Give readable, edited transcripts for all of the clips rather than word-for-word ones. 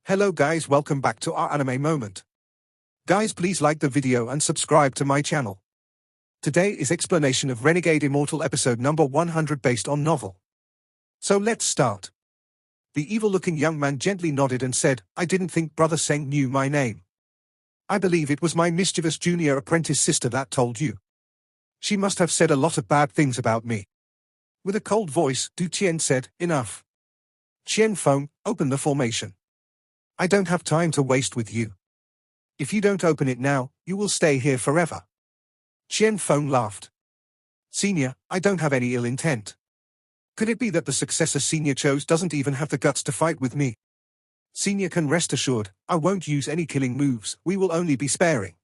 Hello guys, welcome back to our anime moment. Guys, please like the video and subscribe to my channel. Today is explanation of Renegade Immortal episode number 100 based on novel. So let's start. The evil-looking young man gently nodded and said, "I didn't think Brother Seng knew my name. I believe it was my mischievous junior apprentice sister that told you. She must have said a lot of bad things about me." With a cold voice, Du Qian said, "Enough. Qian Feng, open the formation. I don't have time to waste with you. If you don't open it now, you will stay here forever." Qian Feng laughed. "Senior, I don't have any ill intent. Could it be that the successor Senior chose doesn't even have the guts to fight with me? Senior can rest assured, I won't use any killing moves, we will only be sparing."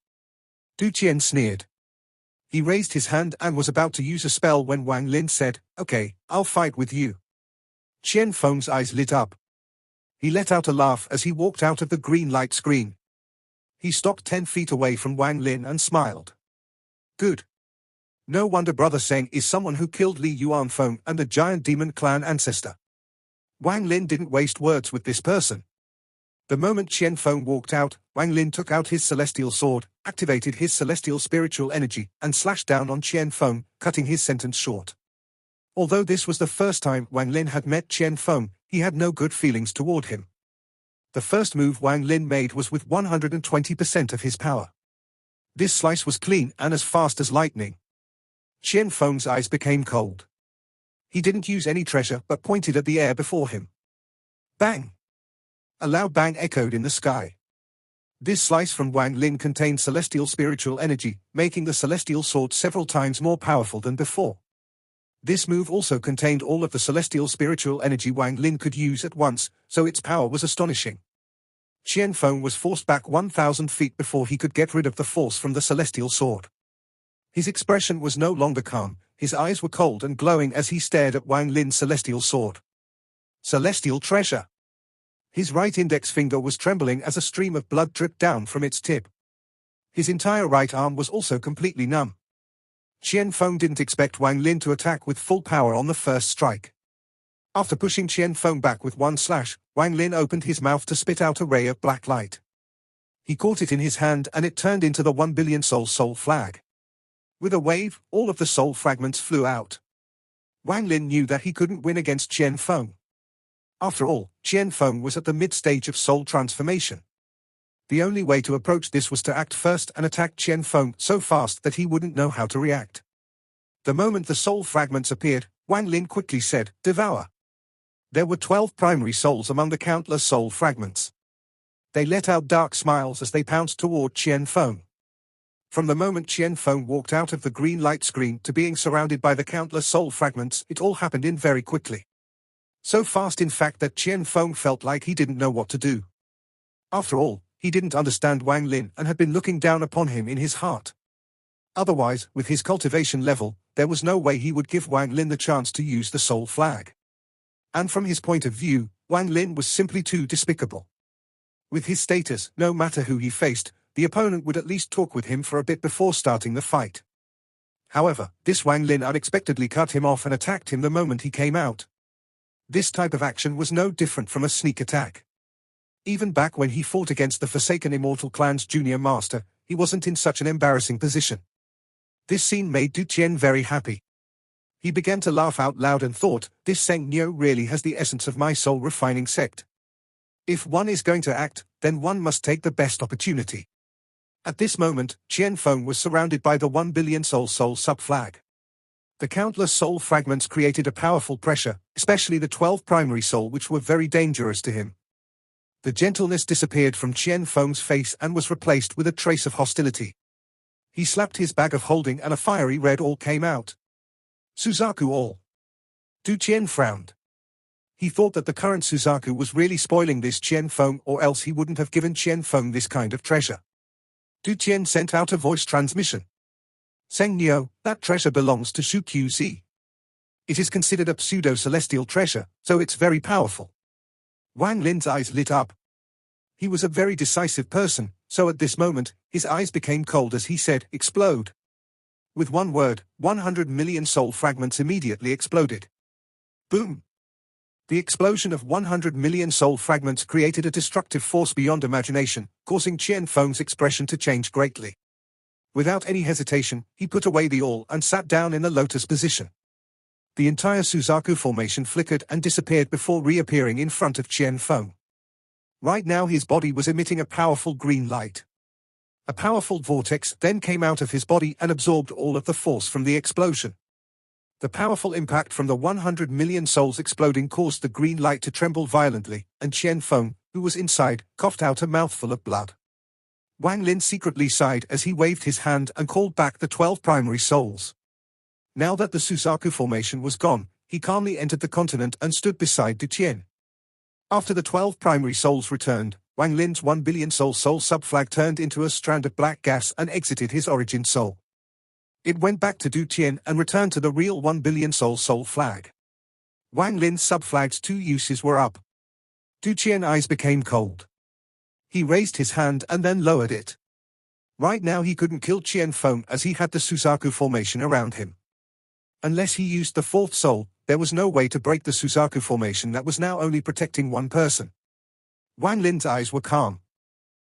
Du Qian sneered. He raised his hand and was about to use a spell when Wang Lin said, "Okay, I'll fight with you." Qian Feng's eyes lit up. He let out a laugh as he walked out of the green light screen. He stopped 10 feet away from Wang Lin and smiled. "Good. No wonder Brother Seng is someone who killed Li Yuanfeng and the giant demon clan ancestor." Wang Lin didn't waste words with this person. The moment Qian Feng walked out, Wang Lin took out his celestial sword, activated his celestial spiritual energy, and slashed down on Qian Feng, cutting his sentence short. Although this was the first time Wang Lin had met Qian Feng, he had no good feelings toward him. The first move Wang Lin made was with 120% of his power. This slice was clean and as fast as lightning. Qian Feng's eyes became cold. He didn't use any treasure but pointed at the air before him. Bang! A loud bang echoed in the sky. This slice from Wang Lin contained celestial spiritual energy, making the celestial sword several times more powerful than before. This move also contained all of the celestial spiritual energy Wang Lin could use at once, so its power was astonishing. Qian Feng was forced back 1,000 feet before he could get rid of the force from the celestial sword. His expression was no longer calm, his eyes were cold and glowing as he stared at Wang Lin's celestial sword. Celestial treasure! His right index finger was trembling as a stream of blood dripped down from its tip. His entire right arm was also completely numb. Qian Feng didn't expect Wang Lin to attack with full power on the first strike. After pushing Qian Feng back with one slash, Wang Lin opened his mouth to spit out a ray of black light. He caught it in his hand and it turned into the 1 billion soul flag. With a wave, all of the soul fragments flew out. Wang Lin knew that he couldn't win against Qian Feng. After all, Qian Feng was at the mid-stage of soul transformation. The only way to approach this was to act first and attack Qian Feng so fast that he wouldn't know how to react. The moment the soul fragments appeared, Wang Lin quickly said, "Devour." There were 12 primary souls among the countless soul fragments. They let out dark smiles as they pounced toward Qian Feng. From the moment Qian Feng walked out of the green light screen to being surrounded by the countless soul fragments, it all happened in very quickly. So fast in fact that Qian Feng felt like he didn't know what to do. After all, he didn't understand Wang Lin and had been looking down upon him in his heart. Otherwise, with his cultivation level, there was no way he would give Wang Lin the chance to use the soul flag. And from his point of view, Wang Lin was simply too despicable. With his status, no matter who he faced, the opponent would at least talk with him for a bit before starting the fight. However, this Wang Lin unexpectedly cut him off and attacked him the moment he came out. This type of action was no different from a sneak attack. Even back when he fought against the Forsaken Immortal Clan's junior master, he wasn't in such an embarrassing position. This scene made Du Qian very happy. He began to laugh out loud and thought, "This Seng Nyo really has the essence of my soul refining sect. If one is going to act, then one must take the best opportunity." At this moment, Qian Feng was surrounded by the 1 billion soul sub-flag. The countless soul fragments created a powerful pressure, especially the 12 primary soul which were very dangerous to him. The gentleness disappeared from Qian Feng's face and was replaced with a trace of hostility. He slapped his bag of holding and a fiery red all came out. Suzaku all. Du Qian frowned. He thought that the current Suzaku was really spoiling this Qian Feng, or else he wouldn't have given Qian Feng this kind of treasure. Du Qian sent out a voice transmission. "Seng Nyo, that treasure belongs to Shu QC. It is considered a pseudo-celestial treasure, so it's very powerful." Wang Lin's eyes lit up. He was a very decisive person, so at this moment, his eyes became cold as he said, "Explode." With one word, 100 million soul fragments immediately exploded. Boom! The explosion of 100 million soul fragments created a destructive force beyond imagination, causing Qian Feng's expression to change greatly. Without any hesitation, he put away the awl and sat down in the lotus position. The entire Suzaku formation flickered and disappeared before reappearing in front of Qian Feng. Right now his body was emitting a powerful green light. A powerful vortex then came out of his body and absorbed all of the force from the explosion. The powerful impact from the 100 million souls exploding caused the green light to tremble violently, and Qian Feng, who was inside, coughed out a mouthful of blood. Wang Lin secretly sighed as he waved his hand and called back the 12 primary souls. Now that the Suzaku formation was gone, he calmly entered the continent and stood beside Du Qian. After the 12 primary souls returned, Wang Lin's 1 billion soul subflag turned into a strand of black gas and exited his origin soul. It went back to Du Qian and returned to the real 1 billion soul flag. Wang Lin's subflag's 2 uses were up. Du Qian's eyes became cold. He raised his hand and then lowered it. Right now he couldn't kill Qian Feng as he had the Suzaku formation around him. Unless he used the 4th soul, there was no way to break the Suzaku formation that was now only protecting one person. Wang Lin's eyes were calm.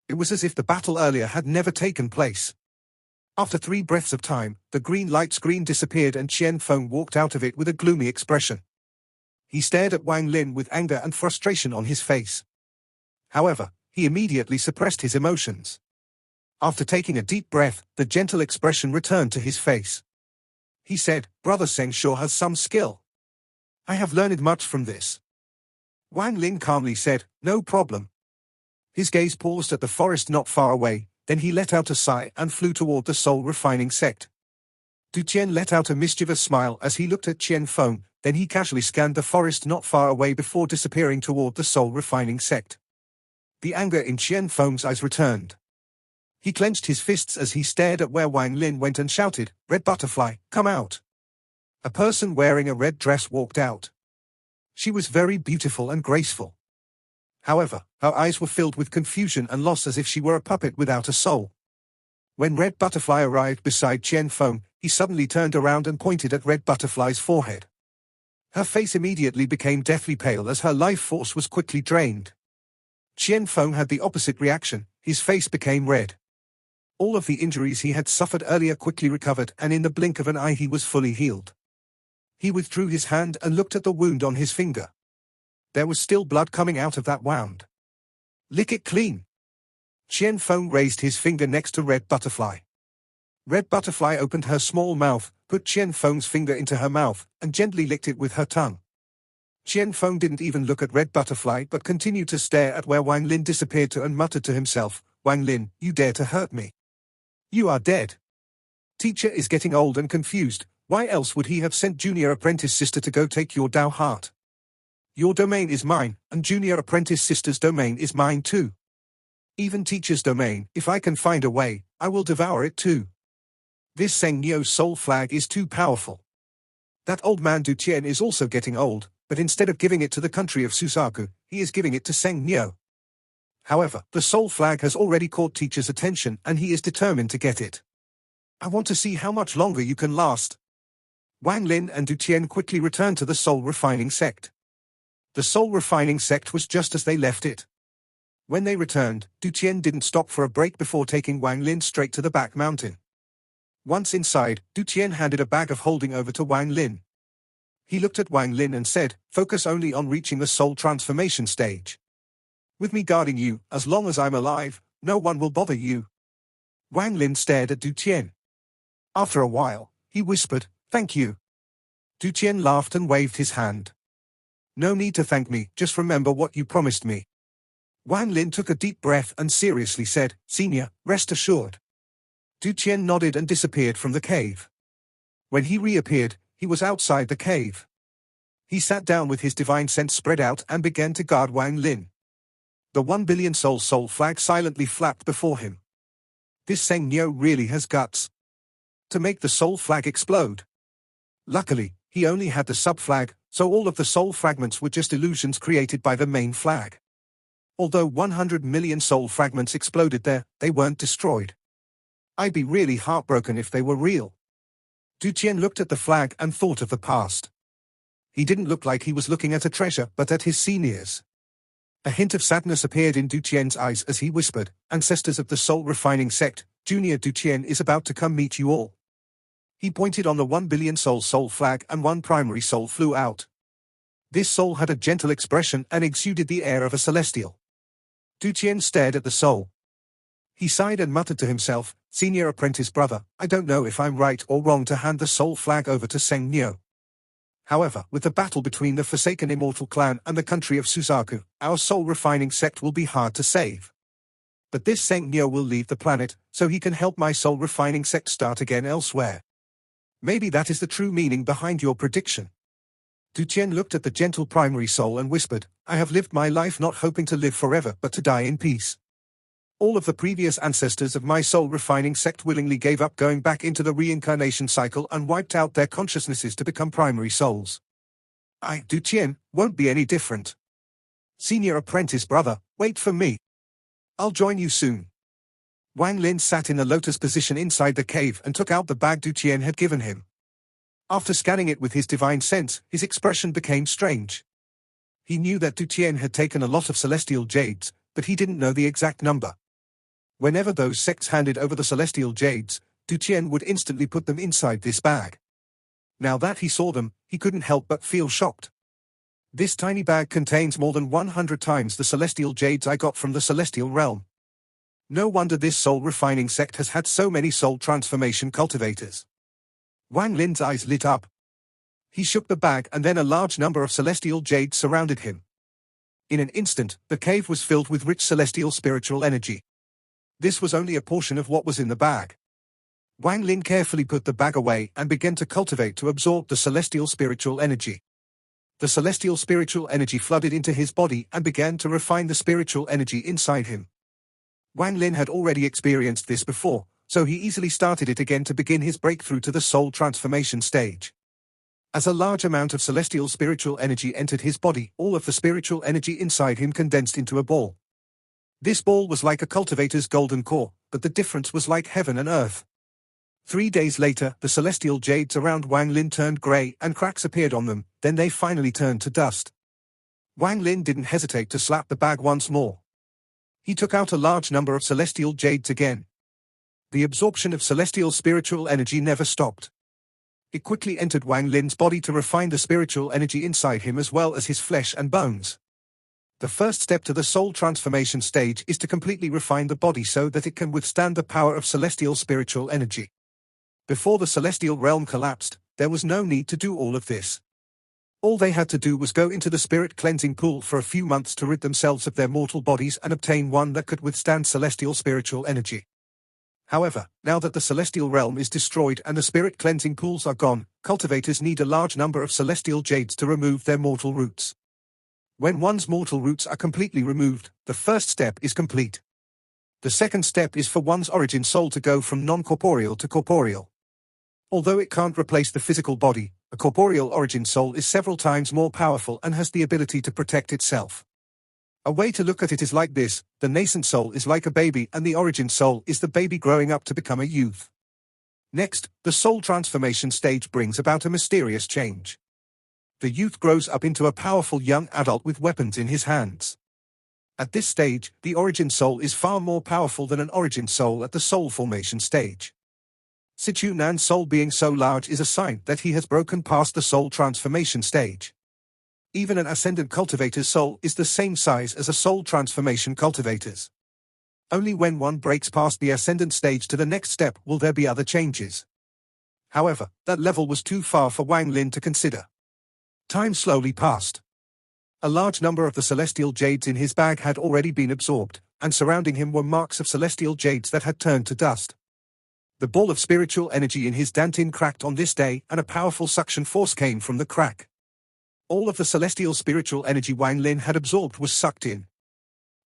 It was as if the battle earlier had never taken place. After 3 breaths of time, the green light screen disappeared and Qian Feng walked out of it with a gloomy expression. He stared at Wang Lin with anger and frustration on his face. However, he immediately suppressed his emotions. After taking a deep breath, the gentle expression returned to his face. He said, "Brother Seng sure has some skill. I have learned much from this." Wang Lin calmly said, "No problem." His gaze paused at the forest not far away, then he let out a sigh and flew toward the soul refining sect. Du Qian let out a mischievous smile as he looked at Qian Feng, then he casually scanned the forest not far away before disappearing toward the soul refining sect. The anger in Qian Feng's eyes returned. He clenched his fists as he stared at where Wang Lin went and shouted, "Red butterfly, come out." A person wearing a red dress walked out. She was very beautiful and graceful. However, her eyes were filled with confusion and loss as if she were a puppet without a soul. When Red Butterfly arrived beside Qian Feng, he suddenly turned around and pointed at Red Butterfly's forehead. Her face immediately became deathly pale as her life force was quickly drained. Qian Feng had the opposite reaction, his face became red. All of the injuries he had suffered earlier quickly recovered and in the blink of an eye he was fully healed. He withdrew his hand and looked at the wound on his finger. There was still blood coming out of that wound. "Lick it clean." Qian Feng raised his finger next to Red Butterfly. Red Butterfly opened her small mouth, put Qian Feng's finger into her mouth, and gently licked it with her tongue. Qian Feng didn't even look at Red Butterfly but continued to stare at where Wang Lin disappeared to and muttered to himself, "Wang Lin, you dare to hurt me? You are dead." Teacher is getting old and confused. Why else would he have sent junior apprentice sister to go take your Dao heart? Your domain is mine, and junior apprentice sister's domain is mine too. Even teacher's domain, if I can find a way, I will devour it too. This Seng Nio's soul flag is too powerful. That old man Du Qian is also getting old, but instead of giving it to the country of Suzaku, he is giving it to Seng Nio. However, the soul flag has already caught teacher's attention and he is determined to get it. I want to see how much longer you can last. Wang Lin and Du Qian quickly returned to the soul refining sect. The soul refining sect was just as they left it. When they returned, Du Qian didn't stop for a break before taking Wang Lin straight to the back mountain. Once inside, Du Qian handed a bag of holding over to Wang Lin. He looked at Wang Lin and said, "Focus only on reaching the soul transformation stage. With me guarding you, as long as I'm alive, no one will bother you." Wang Lin stared at Du Qian. After a while, he whispered, "Thank you." Du Qian laughed and waved his hand. "No need to thank me, just remember what you promised me." Wang Lin took a deep breath and seriously said, "Senior, rest assured." Du Qian nodded and disappeared from the cave. When he reappeared, he was outside the cave. He sat down with his divine sense spread out and began to guard Wang Lin. The 1 billion soul flag silently flapped before him. This Seng Nio really has guts to make the soul flag explode. Luckily, he only had the sub-flag, so all of the soul fragments were just illusions created by the main flag. Although 100 million soul fragments exploded there, they weren't destroyed. I'd be really heartbroken if they were real. Du Qian looked at the flag and thought of the past. He didn't look like he was looking at a treasure but at his seniors. A hint of sadness appeared in Du Qian's eyes as he whispered, "Ancestors of the soul refining sect, Junior Du Qian is about to come meet you all." He pointed on the 1 billion soul flag and one primary soul flew out. This soul had a gentle expression and exuded the air of a celestial. Du Qian stared at the soul. He sighed and muttered to himself, "Senior apprentice brother, I don't know if I'm right or wrong to hand the soul flag over to Seng Nyo. However, with the battle between the Forsaken Immortal clan and the country of Suzaku, our soul refining sect will be hard to save. But this Seng Nyo will leave the planet, so he can help my soul refining sect start again elsewhere. Maybe that is the true meaning behind your prediction." Du Qian looked at the gentle primary soul and whispered, "I have lived my life not hoping to live forever but to die in peace. All of the previous ancestors of my soul refining sect willingly gave up going back into the reincarnation cycle and wiped out their consciousnesses to become primary souls. I, Du Qian, won't be any different. Senior apprentice brother, wait for me. I'll join you soon." Wang Lin sat in the lotus position inside the cave and took out the bag Du Qian had given him. After scanning it with his divine sense, his expression became strange. He knew that Du Qian had taken a lot of celestial jades, but he didn't know the exact number. Whenever those sects handed over the celestial jades, Du Qian would instantly put them inside this bag. Now that he saw them, he couldn't help but feel shocked. This tiny bag contains more than 100 times the celestial jades I got from the celestial realm. No wonder this soul refining sect has had so many soul transformation cultivators. Wang Lin's eyes lit up. He shook the bag and then a large number of celestial jades surrounded him. In an instant, the cave was filled with rich celestial spiritual energy. This was only a portion of what was in the bag. Wang Lin carefully put the bag away and began to cultivate to absorb the celestial spiritual energy. The celestial spiritual energy flooded into his body and began to refine the spiritual energy inside him. Wang Lin had already experienced this before, so he easily started it again to begin his breakthrough to the soul transformation stage. As a large amount of celestial spiritual energy entered his body, all of the spiritual energy inside him condensed into a ball. This ball was like a cultivator's golden core, but the difference was like heaven and earth. 3 days later, the celestial jades around Wang Lin turned grey and cracks appeared on them, then they finally turned to dust. Wang Lin didn't hesitate to slap the bag once more. He took out a large number of celestial jades again. The absorption of celestial spiritual energy never stopped. It quickly entered Wang Lin's body to refine the spiritual energy inside him as well as his flesh and bones. The first step to the soul transformation stage is to completely refine the body so that it can withstand the power of celestial spiritual energy. Before the celestial realm collapsed, there was no need to do all of this. All they had to do was go into the spirit cleansing pool for a few months to rid themselves of their mortal bodies and obtain one that could withstand celestial spiritual energy. However, now that the celestial realm is destroyed and the spirit cleansing pools are gone, cultivators need a large number of celestial jades to remove their mortal roots. When one's mortal roots are completely removed, the first step is complete. The second step is for one's origin soul to go from non-corporeal to corporeal. Although it can't replace the physical body, a corporeal origin soul is several times more powerful and has the ability to protect itself. A way to look at it is like this: the nascent soul is like a baby and the origin soul is the baby growing up to become a youth. Next, the soul transformation stage brings about a mysterious change. The youth grows up into a powerful young adult with weapons in his hands. At this stage, the origin soul is far more powerful than an origin soul at the soul formation stage. Situ Nan's soul being so large is a sign that he has broken past the soul transformation stage. Even an ascendant cultivator's soul is the same size as a soul transformation cultivator's. Only when one breaks past the ascendant stage to the next step will there be other changes. However, that level was too far for Wang Lin to consider. Time slowly passed. A large number of the celestial jades in his bag had already been absorbed, and surrounding him were marks of celestial jades that had turned to dust. The ball of spiritual energy in his dantian cracked on this day, and a powerful suction force came from the crack. All of the celestial spiritual energy Wang Lin had absorbed was sucked in.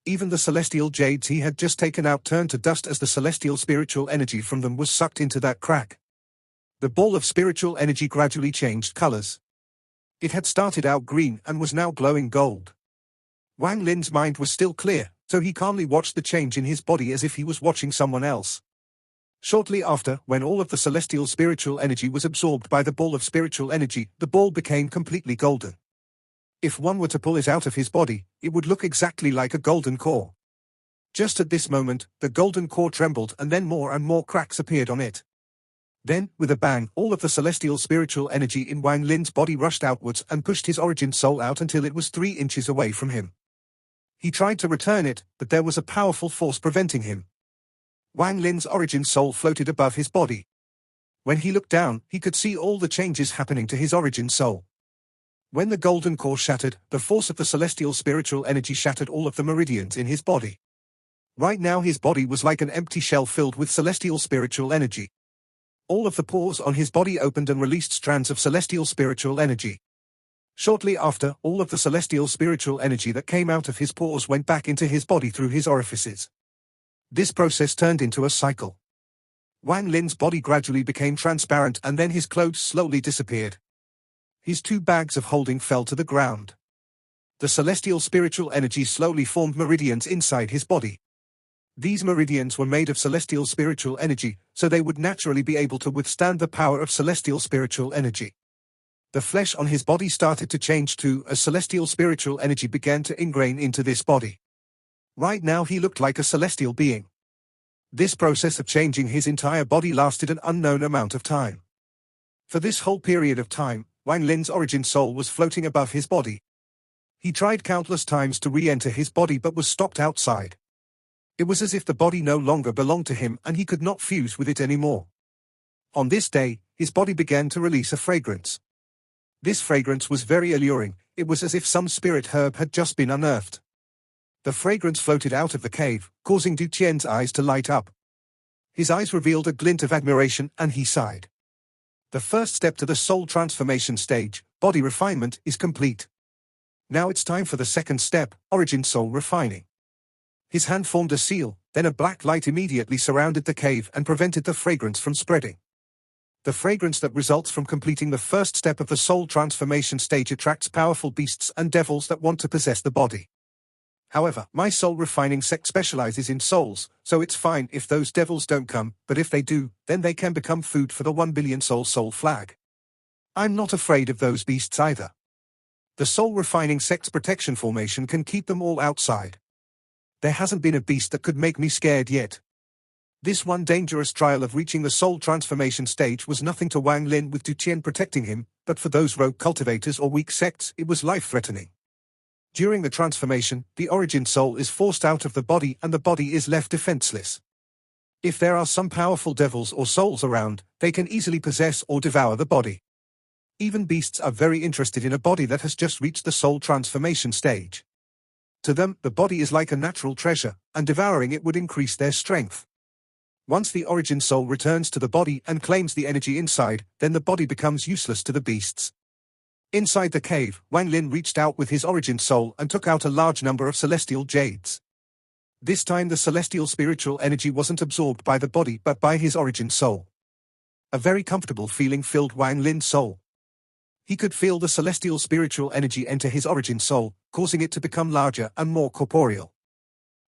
Even the celestial jades he had just taken out turned to dust as the celestial spiritual energy from them was sucked into that crack. The ball of spiritual energy gradually changed colors. It had started out green and was now glowing gold. Wang Lin's mind was still clear, so he calmly watched the change in his body as if he was watching someone else. Shortly after, when all of the celestial spiritual energy was absorbed by the ball of spiritual energy, the ball became completely golden. If one were to pull it out of his body, it would look exactly like a golden core. Just at this moment, the golden core trembled and then more and more cracks appeared on it. Then, with a bang, all of the celestial spiritual energy in Wang Lin's body rushed outwards and pushed his origin soul out until it was 3 inches away from him. He tried to return it, but there was a powerful force preventing him. Wang Lin's origin soul floated above his body. When he looked down, he could see all the changes happening to his origin soul. When the golden core shattered, the force of the celestial spiritual energy shattered all of the meridians in his body. Right now his body was like an empty shell filled with celestial spiritual energy. All of the pores on his body opened and released strands of celestial spiritual energy. Shortly after, all of the celestial spiritual energy that came out of his pores went back into his body through his orifices. This process turned into a cycle. Wang Lin's body gradually became transparent and then his clothes slowly disappeared. His 2 bags of holding fell to the ground. The celestial spiritual energy slowly formed meridians inside his body. These meridians were made of celestial spiritual energy, so they would naturally be able to withstand the power of celestial spiritual energy. The flesh on his body started to change too as celestial spiritual energy began to ingrain into this body. Right now he looked like a celestial being. This process of changing his entire body lasted an unknown amount of time. For this whole period of time, Wang Lin's origin soul was floating above his body. He tried countless times to re-enter his body but was stopped outside. It was as if the body no longer belonged to him and he could not fuse with it anymore. On this day, his body began to release a fragrance. This fragrance was very alluring. It was as if some spirit herb had just been unearthed. The fragrance floated out of the cave, causing Du Tian's eyes to light up. His eyes revealed a glint of admiration and he sighed. The first step to the soul transformation stage, body refinement, is complete. Now it's time for the second step, origin soul refining. His hand formed a seal, then a black light immediately surrounded the cave and prevented the fragrance from spreading. The fragrance that results from completing the first step of the soul transformation stage attracts powerful beasts and devils that want to possess the body. However, my soul refining sect specializes in souls, so it's fine if those devils don't come, but if they do, then they can become food for the 1 billion soul flag. I'm not afraid of those beasts either. The soul refining sect's protection formation can keep them all outside. There hasn't been a beast that could make me scared yet. This one dangerous trial of reaching the soul transformation stage was nothing to Wang Lin with Du Tian protecting him, but for those rogue cultivators or weak sects it was life-threatening. During the transformation, the origin soul is forced out of the body and the body is left defenseless. If there are some powerful devils or souls around, they can easily possess or devour the body. Even beasts are very interested in a body that has just reached the soul transformation stage. To them, the body is like a natural treasure, and devouring it would increase their strength. Once the origin soul returns to the body and claims the energy inside, then the body becomes useless to the beasts. Inside the cave, Wang Lin reached out with his origin soul and took out a large number of celestial jades. This time the celestial spiritual energy wasn't absorbed by the body but by his origin soul. A very comfortable feeling filled Wang Lin's soul. He could feel the celestial spiritual energy enter his origin soul, causing it to become larger and more corporeal.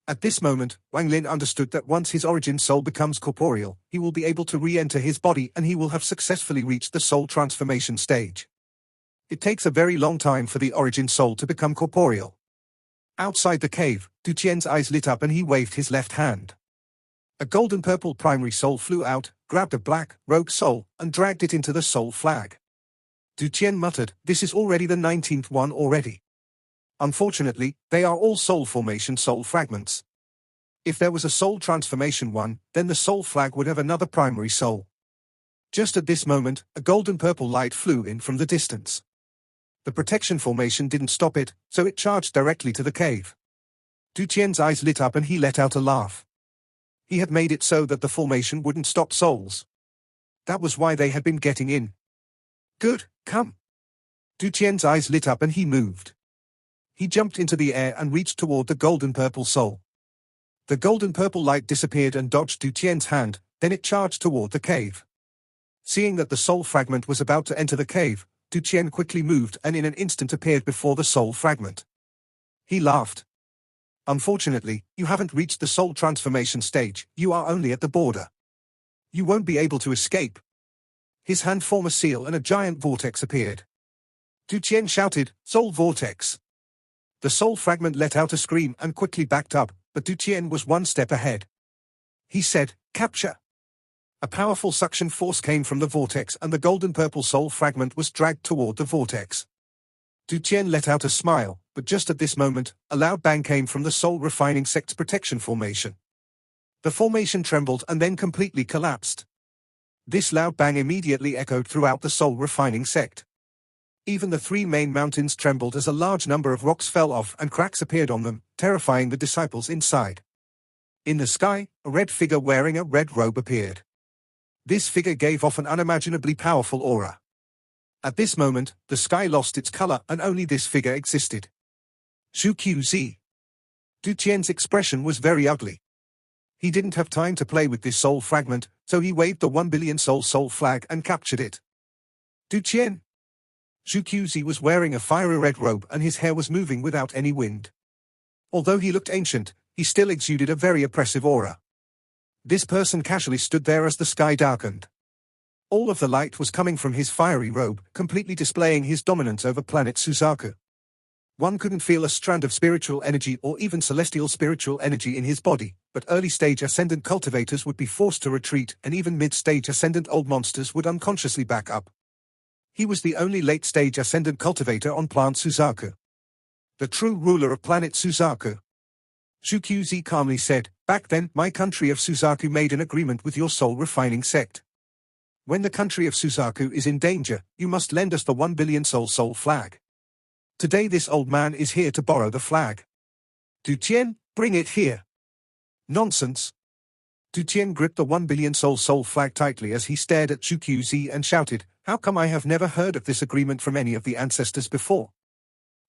At this moment, Wang Lin understood that once his origin soul becomes corporeal, he will be able to re-enter his body and he will have successfully reached the soul transformation stage. It takes a very long time for the origin soul to become corporeal. Outside the cave, Du Tian's eyes lit up and he waved his left hand. A golden-purple primary soul flew out, grabbed a black, rogue soul, and dragged it into the soul flag. Du Tian muttered, "This is already the 19th one already." Unfortunately, they are all soul formation soul fragments. If there was a soul transformation one, then the soul flag would have another primary soul. Just at this moment, a golden-purple light flew in from the distance. The protection formation didn't stop it, so it charged directly to the cave. Du Tian's eyes lit up and he let out a laugh. He had made it so that the formation wouldn't stop souls. That was why they had been getting in. Good, come. Du Tian's eyes lit up and he moved. He jumped into the air and reached toward the golden-purple soul. The golden-purple light disappeared and dodged Du Tian's hand, then it charged toward the cave. Seeing that the soul fragment was about to enter the cave, Du Tian quickly moved and in an instant appeared before the soul fragment. He laughed. Unfortunately, you haven't reached the soul transformation stage, you are only at the border. You won't be able to escape. His hand formed a seal and a giant vortex appeared. Du Qian shouted, "Soul Vortex!" The soul fragment let out a scream and quickly backed up, but Du Qian was one step ahead. He said, "Capture!" A powerful suction force came from the vortex and the golden-purple soul fragment was dragged toward the vortex. Du Qian let out a smile, but just at this moment, a loud bang came from the soul refining sect's protection formation. The formation trembled and then completely collapsed. This loud bang immediately echoed throughout the soul refining sect. Even the three main mountains trembled as a large number of rocks fell off and cracks appeared on them, terrifying the disciples inside. In the sky, a red figure wearing a red robe appeared. This figure gave off an unimaginably powerful aura. At this moment, the sky lost its color and only this figure existed. Suzaku. Du Qian's expression was very ugly. He didn't have time to play with this soul fragment, so he waved the 1 billion soul flag and captured it. Du Qian. Suzaku was wearing a fiery red robe and his hair was moving without any wind. Although he looked ancient, he still exuded a very oppressive aura. This person casually stood there as the sky darkened. All of the light was coming from his fiery robe, completely displaying his dominance over planet Suzaku. One couldn't feel a strand of spiritual energy or even celestial spiritual energy in his body, but early-stage ascendant cultivators would be forced to retreat and even mid-stage ascendant old monsters would unconsciously back up. He was the only late-stage ascendant cultivator on planet Suzaku. The true ruler of planet Suzaku. Suzaku calmly said, "Back then, my country of Suzaku made an agreement with your soul-refining sect. When the country of Suzaku is in danger, you must lend us the 1 billion soul flag. Today this old man is here to borrow the flag. Du Qian, bring it here." "Nonsense." Du Qian gripped the 1 billion soul flag tightly as he stared at Suzaku and shouted, "How come I have never heard of this agreement from any of the ancestors before?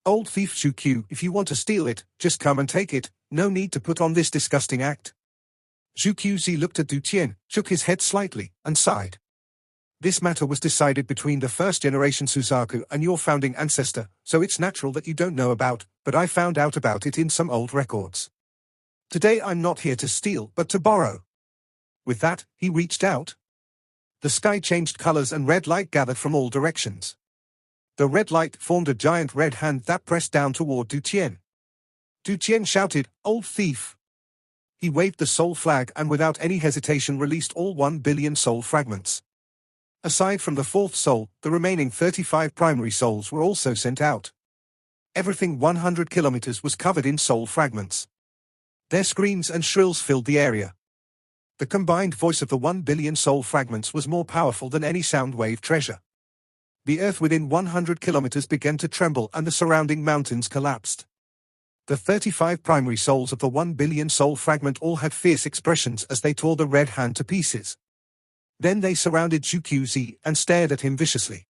Old thief Suzaku, if you want to steal it, just come and take it, no need to put on this disgusting act." Suzaku looked at Du Qian, shook his head slightly, and sighed. "This matter was decided between the first-generation Suzaku and your founding ancestor, so it's natural that you don't know about, but I found out about it in some old records. Today I'm not here to steal, but to borrow." With that, he reached out. The sky changed colors and red light gathered from all directions. The red light formed a giant red hand that pressed down toward Du Qian. Du Qian shouted, "Old thief!" He waved the soul flag and without any hesitation released all 1 billion soul fragments. Aside from the fourth soul, the remaining 35 primary souls were also sent out. Everything 100 kilometers was covered in soul fragments. Their screams and shrills filled the area. The combined voice of the 1 billion soul fragments was more powerful than any sound wave treasure. The earth within 100 kilometers began to tremble and the surrounding mountains collapsed. The 35 primary souls of the 1 billion soul fragment all had fierce expressions as they tore the red hand to pieces. Then they surrounded Suzaku and stared at him viciously.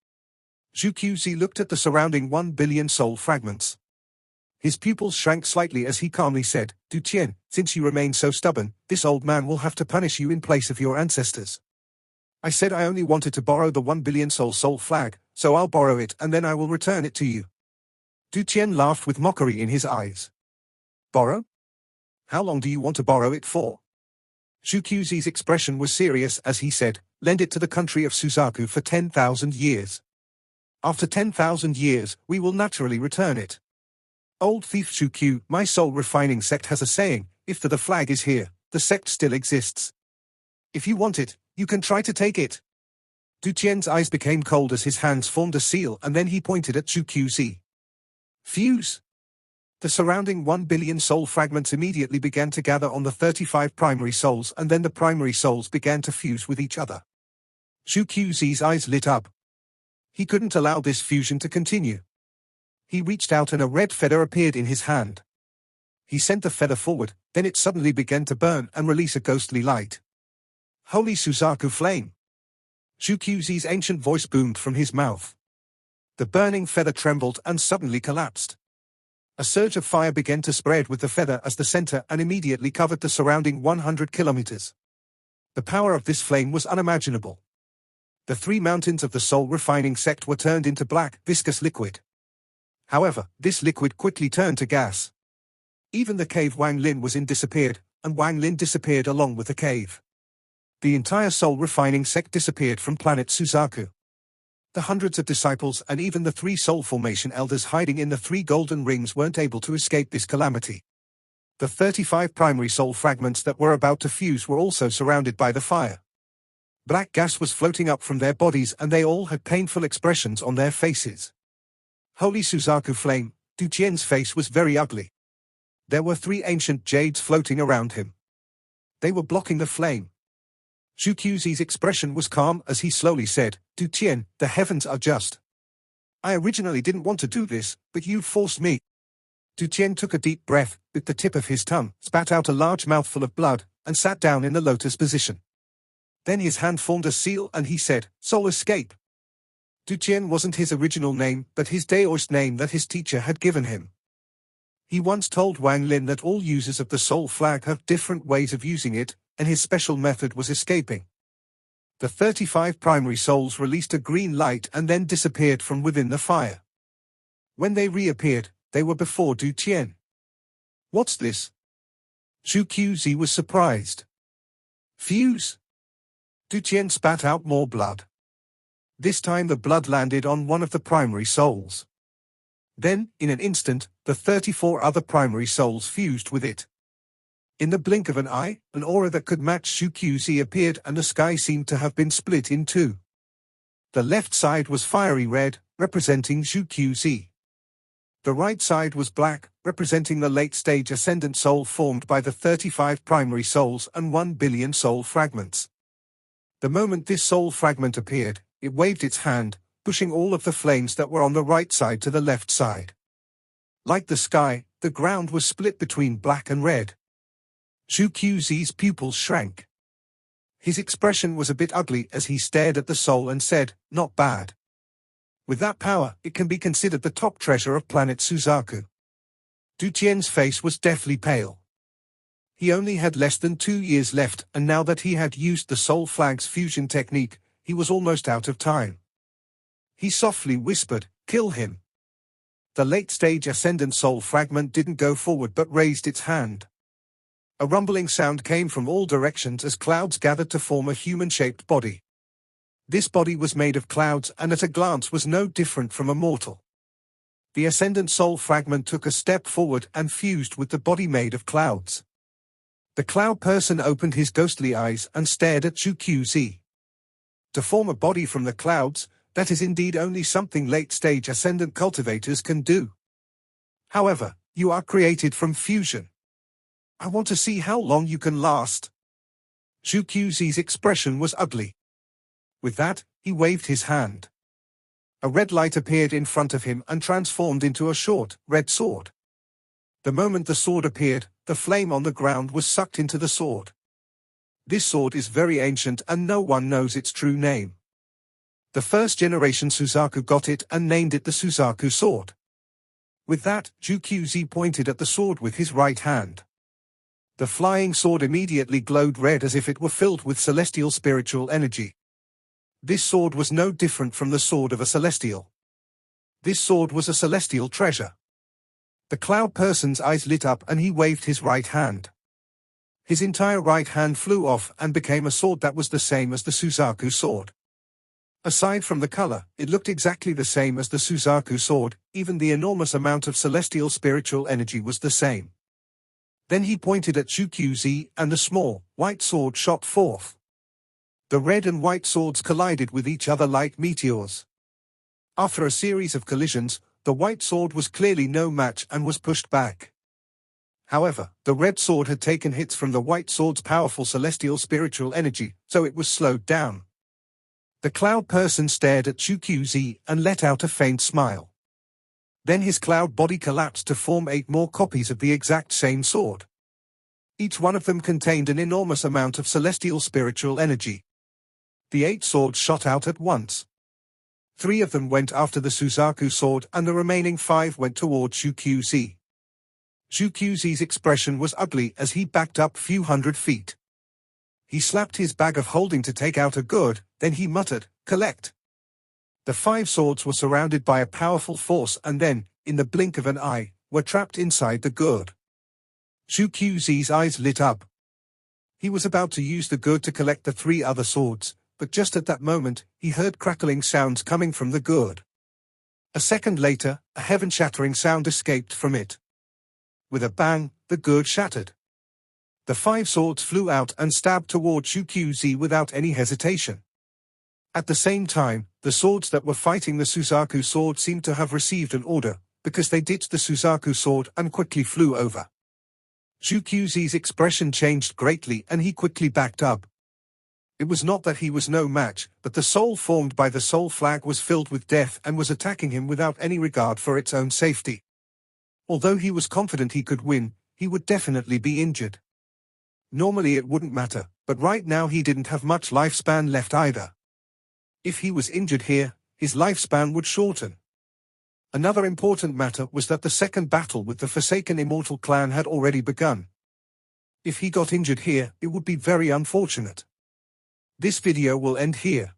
Suzaku looked at the surrounding 1 billion soul fragments. His pupils shrank slightly as he calmly said, "Du Qian, since you remain so stubborn, this old man will have to punish you in place of your ancestors. I said I only wanted to borrow the 1 billion soul flag, so I'll borrow it and then I will return it to you." Du Qian laughed with mockery in his eyes. "Borrow? How long do you want to borrow it for?" Suzaku's expression was serious as he said, "Lend it to the country of Suzaku for 10,000 years. After 10,000 years, we will naturally return it. Old thief Suzaku, my soul refining sect has a saying, if the flag is here, the sect still exists. If you want it, you can try to take it." Du Qian's eyes became cold as his hands formed a seal and then he pointed at Suzaku. "Fuse!" The surrounding 1 billion soul fragments immediately began to gather on the 35 primary souls and then the primary souls began to fuse with each other. Suzaku's eyes lit up. He couldn't allow this fusion to continue. He reached out and a red feather appeared in his hand. He sent the feather forward, then it suddenly began to burn and release a ghostly light. "Holy Suzaku flame!" Suzaku's ancient voice boomed from his mouth. The burning feather trembled and suddenly collapsed. A surge of fire began to spread with the feather as the center and immediately covered the surrounding 100 kilometers. The power of this flame was unimaginable. The 3 mountains of the soul refining sect were turned into black, viscous liquid. However, this liquid quickly turned to gas. Even the cave Wang Lin was in disappeared, and Wang Lin disappeared along with the cave. The entire soul-refining sect disappeared from planet Suzaku. The hundreds of disciples and even the 3 soul formation elders hiding in the 3 golden rings weren't able to escape this calamity. The 35 primary soul fragments that were about to fuse were also surrounded by the fire. Black gas was floating up from their bodies and they all had painful expressions on their faces. Holy Suzaku flame, Du Qian's face was very ugly. There were 3 ancient jades floating around him. They were blocking the flame. Zhu Qiuzi's expression was calm as he slowly said, Du Qian, the heavens are just. I originally didn't want to do this, but you forced me. Du Qian took a deep breath, bit the tip of his tongue, spat out a large mouthful of blood, and sat down in the lotus position. Then his hand formed a seal and he said, Soul escape. Du Qian wasn't his original name, but his Daoist name that his teacher had given him. He once told Wang Lin that all users of the soul flag have different ways of using it, and his special method was escaping. The 35 primary souls released a green light and then disappeared from within the fire. When they reappeared, they were before Du Qian. What's this? Zhu Qiuzi was surprised. Fuse? Du Qian spat out more blood. This time the blood landed on one of the primary souls. Then, in an instant, the 34 other primary souls fused with it. In the blink of an eye, an aura that could match Zhu Qiuzi appeared and the sky seemed to have been split in 2. The left side was fiery red, representing Zhu Qiuzi. The right side was black, representing the late-stage ascendant soul formed by the 35 primary souls and 1 billion soul fragments. The moment this soul fragment appeared, it waved its hand, pushing all of the flames that were on the right side to the left side. Like the sky, the ground was split between black and red. Zhu Qiuzi's pupils shrank. His expression was a bit ugly as he stared at the soul and said, not bad. With that power, it can be considered the top treasure of planet Suzaku. Du Qian's face was deathly pale. He only had less than 2 years left, and now that he had used the soul flag's fusion technique, he was almost out of time. He softly whispered, kill him. The late-stage ascendant soul fragment didn't go forward but raised its hand. A rumbling sound came from all directions as clouds gathered to form a human-shaped body. This body was made of clouds and at a glance was no different from a mortal. The ascendant soul fragment took a step forward and fused with the body made of clouds. The cloud person opened his ghostly eyes and stared at Zhu Qiuzi. To form a body from the clouds, that is indeed only something late-stage ascendant cultivators can do. However, you are created from fusion. I want to see how long you can last. Zhu Qiuzi's expression was ugly. With that, he waved his hand. A red light appeared in front of him and transformed into a short, red sword. The moment the sword appeared, the flame on the ground was sucked into the sword. This sword is very ancient and no one knows its true name. The first generation Suzaku got it and named it the Suzaku sword. With that, Zhu Qiuzi pointed at the sword with his right hand. The flying sword immediately glowed red as if it were filled with celestial spiritual energy. This sword was no different from the sword of a celestial. This sword was a celestial treasure. The cloud person's eyes lit up and he waved his right hand. His entire right hand flew off and became a sword that was the same as the Suzaku sword. Aside from the color, it looked exactly the same as the Suzaku sword, even the enormous amount of celestial spiritual energy was the same. Then he pointed at Zhu Qiuzi and the small, white sword shot forth. The red and white swords collided with each other like meteors. After a series of collisions, the white sword was clearly no match and was pushed back. However, the red sword had taken hits from the white sword's powerful celestial spiritual energy, so it was slowed down. The cloud person stared at Zhu Qiuzi and let out a faint smile. Then his cloud body collapsed to form 8 more copies of the exact same sword. Each one of them contained an enormous amount of celestial spiritual energy. The 8 swords shot out at once. 3 of them went after the Suzaku sword and the remaining 5 went towards Zhu Qiuzi. Zhu Qiuzi's expression was ugly as he backed up few hundred feet. He slapped his bag of holding to take out a gourd, then he muttered, collect. The 5 swords were surrounded by a powerful force and then, in the blink of an eye, were trapped inside the gourd. Zhu Qiuzi's eyes lit up. He was about to use the gourd to collect the 3 other swords, but just at that moment, he heard crackling sounds coming from the gourd. A second later, a heaven-shattering sound escaped from it. With a bang, the gourd shattered. The 5 swords flew out and stabbed toward Suzaku without any hesitation. At the same time, the swords that were fighting the Suzaku sword seemed to have received an order, because they ditched the Suzaku sword and quickly flew over. Suzaku's expression changed greatly and he quickly backed up. It was not that he was no match, but the soul formed by the soul flag was filled with death and was attacking him without any regard for its own safety. Although he was confident he could win, he would definitely be injured. Normally it wouldn't matter, but right now he didn't have much lifespan left either. If he was injured here, his lifespan would shorten. Another important matter was that the second battle with the Forsaken Immortal clan had already begun. If he got injured here, it would be very unfortunate. This video will end here.